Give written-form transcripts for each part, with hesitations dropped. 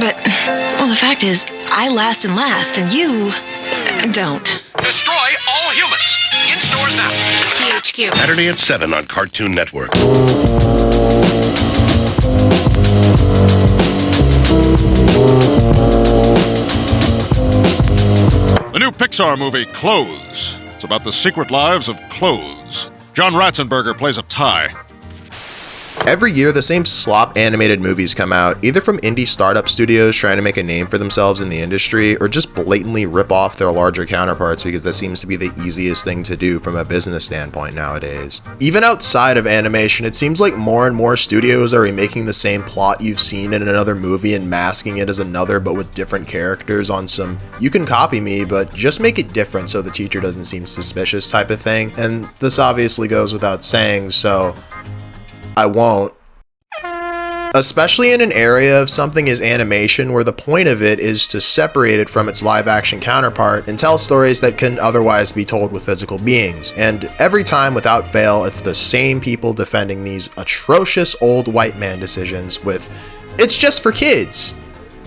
But, well, the fact is, I last and you don't. Destroy all humans. In stores now. THQ. Saturday at 7 on Cartoon Network. The new Pixar movie, Clothes. It's about the secret lives of clothes. John Ratzenberger plays a tie. Every year, the same slop animated movies come out, either from indie startup studios trying to make a name for themselves in the industry, or just blatantly rip off their larger counterparts because that seems to be the easiest thing to do from a business standpoint nowadays. Even outside of animation, it seems like more and more studios are remaking the same plot you've seen in another movie and masking it as another but with different characters on some "you can copy me, but just make it different so the teacher doesn't seem suspicious" type of thing, and this obviously goes without saying, so I won't. Especially in an area of something as animation where the point of it is to separate it from its live action counterpart and tell stories that can otherwise be told with physical beings. And every time without fail, it's the same people defending these atrocious old white man decisions with, "It's just for kids."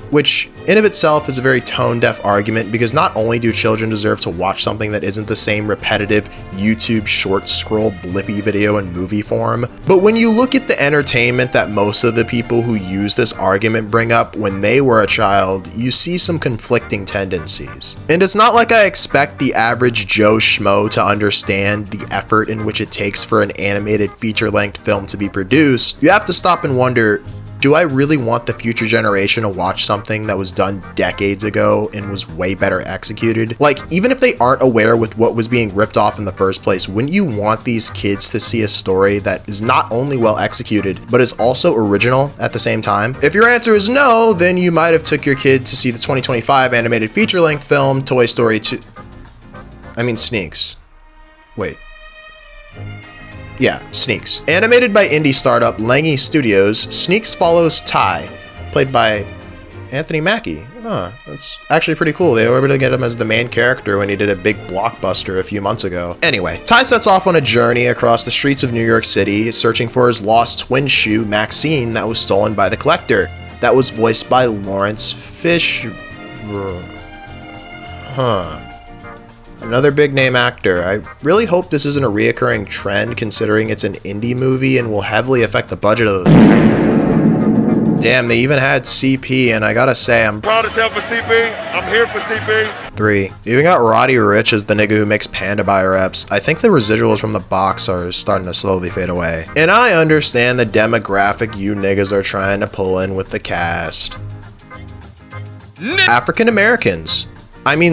Which in of itself is a very tone-deaf argument, because not only do children deserve to watch something that isn't the same repetitive YouTube short scroll blippy video in movie form, but when you look at the entertainment that most of the people who use this argument bring up when they were a child, you see some conflicting tendencies. And it's not like I expect the average Joe Schmo to understand the effort in which it takes for an animated feature-length film to be produced. You have to stop and wonder, do I really want the future generation to watch something that was done decades ago and was way better executed? Like, even if they aren't aware with what was being ripped off in the first place, wouldn't you want these kids to see a story that is not only well executed, but is also original at the same time? If your answer is no, then you might have took your kid to see the 2025 animated feature-length film, Toy Story 2. Sneaks. Wait. Yeah, Sneaks. Animated by indie startup Langy Studios, Sneaks follows Ty, played by Anthony Mackie. That's actually pretty cool. They were able to get him as the main character when he did a big blockbuster a few months ago. Anyway, Ty sets off on a journey across the streets of New York City, searching for his lost twin shoe, Maxine, that was stolen by the collector. That was voiced by Lawrence Fishburne. Another big name actor. I really hope this isn't a reoccurring trend, considering it's an indie movie and will heavily affect the budget of the... Damn, they even had CP, and I gotta say, I'm proud as hell for CP. I'm here for CP. 3. You even got Roddy Ricch as the nigga who makes Panda Buy reps. I think the residuals from the box are starting to slowly fade away. And I understand the demographic you niggas are trying to pull in with the cast. African Americans.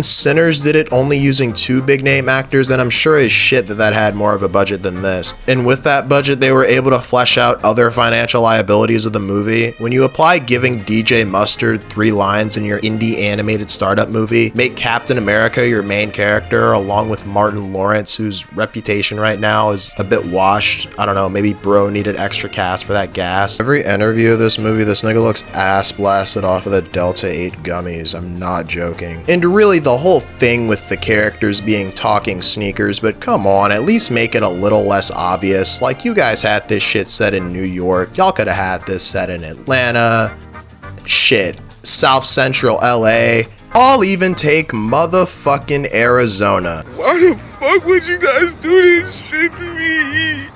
Sinners did it only using 2 big name actors, and I'm sure as shit that had more of a budget than this. And with that budget, they were able to flesh out other financial liabilities of the movie. When you apply giving DJ Mustard 3 lines in your indie animated startup movie, make Captain America your main character, along with Martin Lawrence, whose reputation right now is a bit washed. I don't know, maybe bro needed extra cast for that gas. Every interview of this movie, this nigga looks ass blasted off of the Delta 8 gummies. I'm not joking. And really the whole thing with the characters being talking sneakers, but come on, at least make it a little less obvious. Like, you guys had this shit set in New York, y'all could have had this set in Atlanta, shit, South Central LA, I'll even take motherfucking Arizona. Why the fuck would you guys do this shit to me?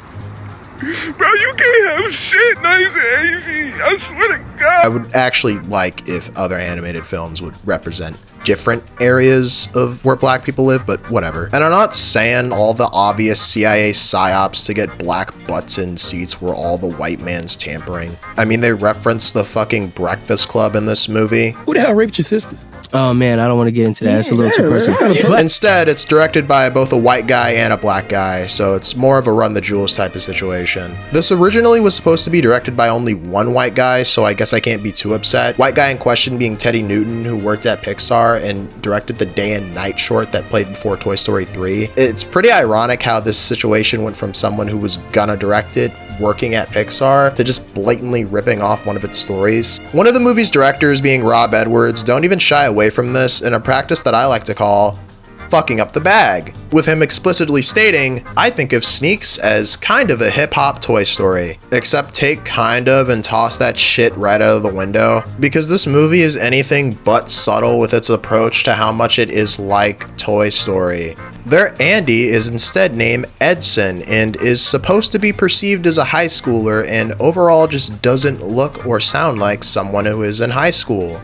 Bro, you can't have shit nice and easy, I swear to God. I would actually like if other animated films would represent different areas of where black people live, but whatever. And I'm not saying all the obvious CIA psyops to get black butts in seats were all the white man's tampering. They reference the fucking Breakfast Club in this movie. Who the hell raped your sisters? Oh man, I don't want to get into that. It's a little too personal. Instead, it's directed by both a white guy and a black guy, so it's more of a run the jewels type of situation. This originally was supposed to be directed by only one white guy, so I guess I can't be too upset. White guy in question being Teddy Newton, who worked at Pixar and directed the Day and Night short that played before Toy Story 3. It's pretty ironic how this situation went from someone who was gonna direct it, working at Pixar, to just blatantly ripping off one of its stories. One of the movie's directors, being Rob Edwards, don't even shy away from this in a practice that I like to call fucking up the bag, with him explicitly stating, "I think of Sneaks as kind of a hip-hop Toy Story, except take kind of and toss that shit right out of the window," because this movie is anything but subtle with its approach to how much it is like Toy Story. Their Andy is instead named Edson and is supposed to be perceived as a high schooler and overall just doesn't look or sound like someone who is in high school.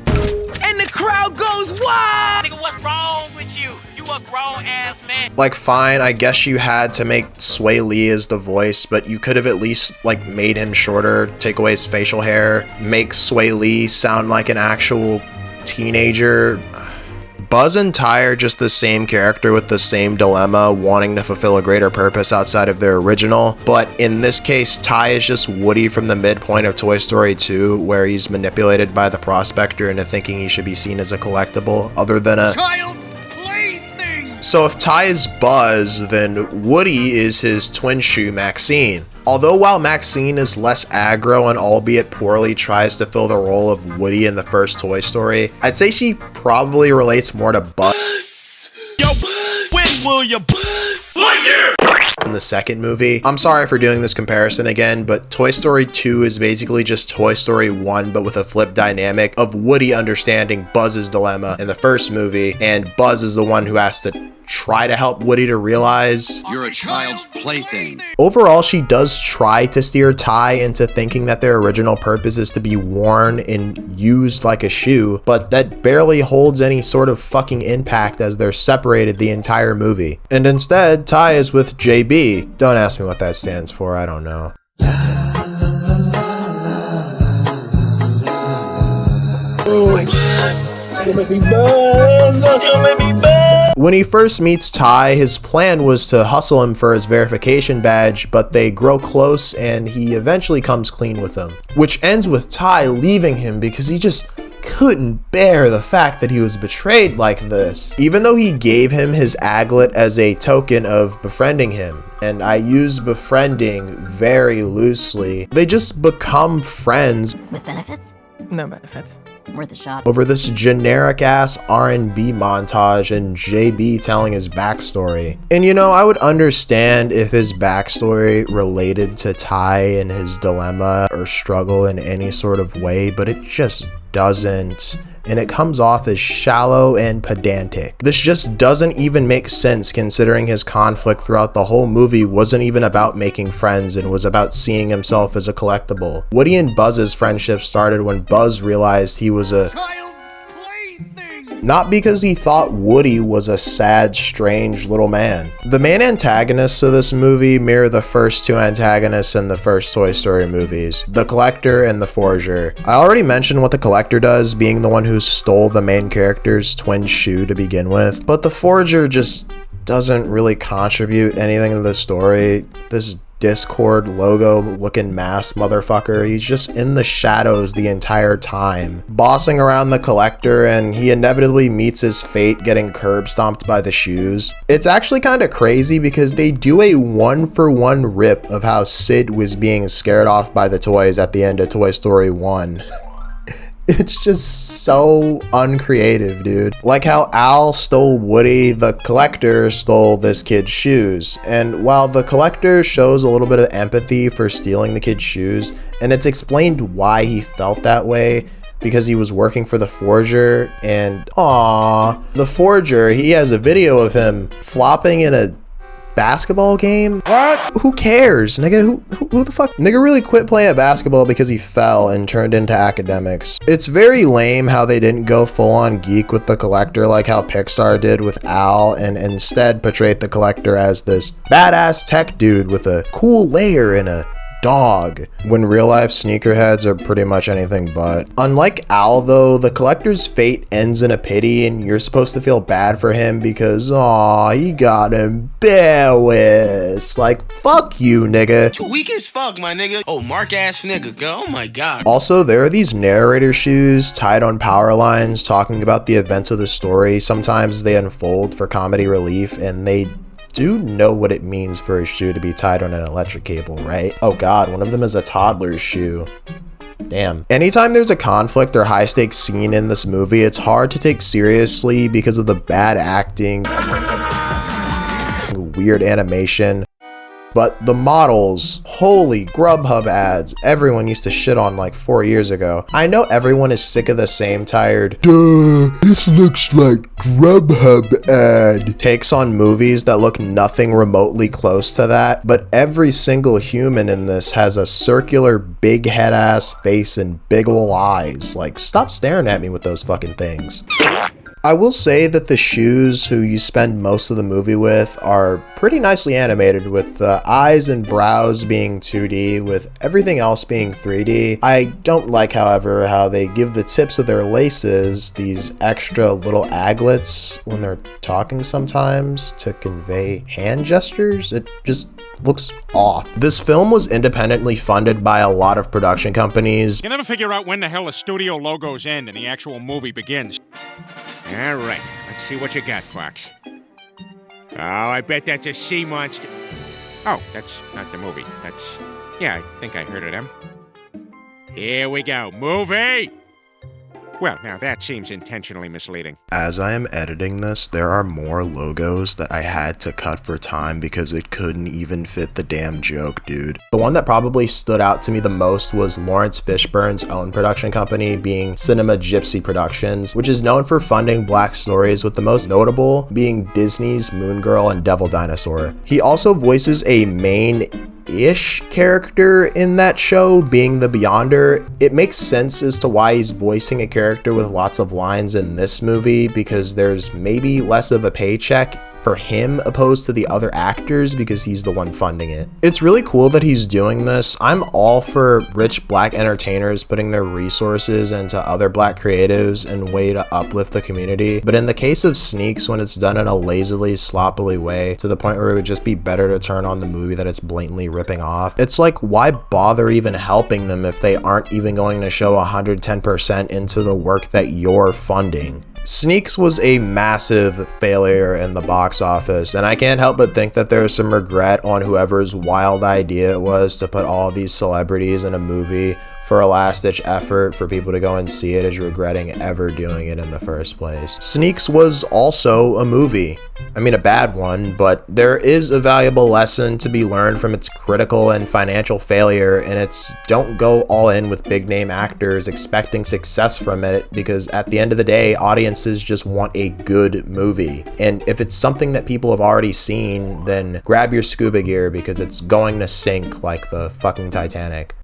And the crowd goes wild! Nigga, what's wrong with you? You a grown ass man. Like, fine, I guess you had to make Sway Lee as the voice, but you could have at least, like, made him shorter, take away his facial hair, make Sway Lee sound like an actual teenager. Buzz and Ty are just the same character with the same dilemma, wanting to fulfill a greater purpose outside of their original, but in this case, Ty is just Woody from the midpoint of Toy Story 2, where he's manipulated by the prospector into thinking he should be seen as a collectible, other than a child's plaything. So if Ty is Buzz, then Woody is his twin shoe Maxine. Although while Maxine is less aggro and albeit poorly tries to fill the role of Woody in the first Toy Story, I'd say she probably relates more to Buzz. Yo, Buzz! When will you Buzz? Lightyear! In the second movie. I'm sorry for doing this comparison again, but Toy Story 2 is basically just Toy Story 1 but with a flip dynamic of Woody understanding Buzz's dilemma in the first movie, and Buzz is the one who has to try to help Woody to realize you're a child's plaything. Overall, she does try to steer Ty into thinking that their original purpose is to be worn and used like a shoe, but that barely holds any sort of fucking impact as they're separated the entire movie. And instead, Ty is with JB. Don't ask me what that stands for, I don't know. Oh my God. You make me buzz. You make me buzz. When he first meets Ty, his plan was to hustle him for his verification badge, but they grow close and he eventually comes clean with him. Which ends with Ty leaving him because he just couldn't bear the fact that he was betrayed like this. Even though he gave him his aglet as a token of befriending him, and I use befriending very loosely, they just become friends. With benefits? No benefits. Worth a shot. Over this generic ass R&B montage and JB telling his backstory. And you know, I would understand if his backstory related to Ty and his dilemma or struggle in any sort of way, but it just doesn't. And it comes off as shallow and pedantic. This just doesn't even make sense considering his conflict throughout the whole movie wasn't even about making friends and was about seeing himself as a collectible. Woody and Buzz's friendship started when Buzz realized he was a child's plaything. Not because he thought Woody was a sad, strange little man. The main antagonists of this movie mirror the first two antagonists in the first Toy Story movies, the Collector and the Forger. I already mentioned what the Collector does, being the one who stole the main character's twin shoe to begin with, but the Forger just doesn't really contribute anything to the story. This Discord logo looking masked motherfucker, he's just in the shadows the entire time, bossing around the Collector, and he inevitably meets his fate getting curb stomped by the shoes. It's actually kind of crazy because they do a 1-for-1 rip of how Sid was being scared off by the toys at the end of Toy Story 1. It's just so uncreative, dude. Like how Al stole Woody, the Collector stole this kid's shoes. And while the Collector shows a little bit of empathy for stealing the kid's shoes, and it's explained why he felt that way, because he was working for the Forger, and the Forger, he has a video of him flopping in a basketball game? What? Who cares, nigga? Who the fuck? Nigga really quit playing basketball because he fell and turned into academics. It's very lame how they didn't go full-on geek with the Collector like how Pixar did with Al, and instead portrayed the Collector as this badass tech dude with a cool lair and a dog, when real life sneakerheads are pretty much anything but. Unlike Al though, the Collector's fate ends in a pity and you're supposed to feel bad for him because he got embarrassed. Like, fuck you, nigga. You weak as fuck, my nigga. Oh, mark ass nigga, girl. Oh my god. Also, there are these narrator shoes tied on power lines talking about the events of the story. Sometimes they unfold for comedy relief, and they do know what it means for a shoe to be tied on an electric cable, right? Oh god, one of them is a toddler's shoe. Damn. Anytime there's a conflict or high stakes scene in this movie, it's hard to take seriously because of the bad acting weird animation. But the models, holy Grubhub ads, everyone used to shit on like 4 years ago. I know everyone is sick of the same tired, "Duh, this looks like Grubhub ad" takes on movies that look nothing remotely close to that, but every single human in this has a circular big head ass face and big ol' eyes. Like, stop staring at me with those fucking things. I will say that the shoes who you spend most of the movie with are pretty nicely animated, with the eyes and brows being 2D, with everything else being 3D. I don't like, however, how they give the tips of their laces these extra little aglets when they're talking sometimes to convey hand gestures. It just looks off. This film was independently funded by a lot of production companies. You never figure out when the hell the studio logos end and the actual movie begins. All right, let's see what you got, Fox. Oh, I bet that's a sea monster. Oh, that's not the movie. Yeah, I think I heard of them. Here we go, movie! Well, now that seems intentionally misleading. As I am editing this, there are more logos that I had to cut for time because it couldn't even fit the damn joke, dude. The one that probably stood out to me the most was Lawrence Fishburne's own production company, being Cinema Gypsy Productions, which is known for funding black stories, with the most notable being Disney's Moon Girl and Devil Dinosaur. He also voices a main-ish character in that show, being the Beyonder. It makes sense as to why he's voicing a character with lots of lines in this movie, because there's maybe less of a paycheck for him opposed to the other actors because he's the one funding it. It's really cool that he's doing this. I'm all for rich black entertainers putting their resources into other black creatives and way to uplift the community, but in the case of Sneaks, when it's done in a lazily, sloppily way to the point where it would just be better to turn on the movie that it's blatantly ripping off, it's like, why bother even helping them if they aren't even going to show 110% into the work that you're funding? Sneaks was a massive failure in the box office, and I can't help but think that there's some regret on whoever's wild idea it was to put all these celebrities in a movie for a last-ditch effort for people to go and see it, is regretting ever doing it in the first place. Sneaks was also a movie. I mean, a bad one, but there is a valuable lesson to be learned from its critical and financial failure, and it's don't go all in with big-name actors expecting success from it, because at the end of the day, audiences just want a good movie. And if it's something that people have already seen, then grab your scuba gear because it's going to sink like the fucking Titanic.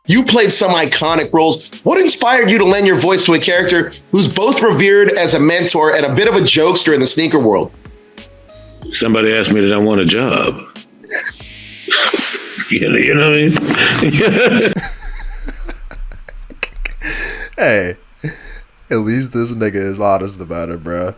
You played some iconic roles. What inspired you to lend your voice to a character who's both revered as a mentor and a bit of a jokester in the sneaker world? Somebody asked me, did I want a job? You know what I mean? Hey, at least this nigga is honest about it, bruh.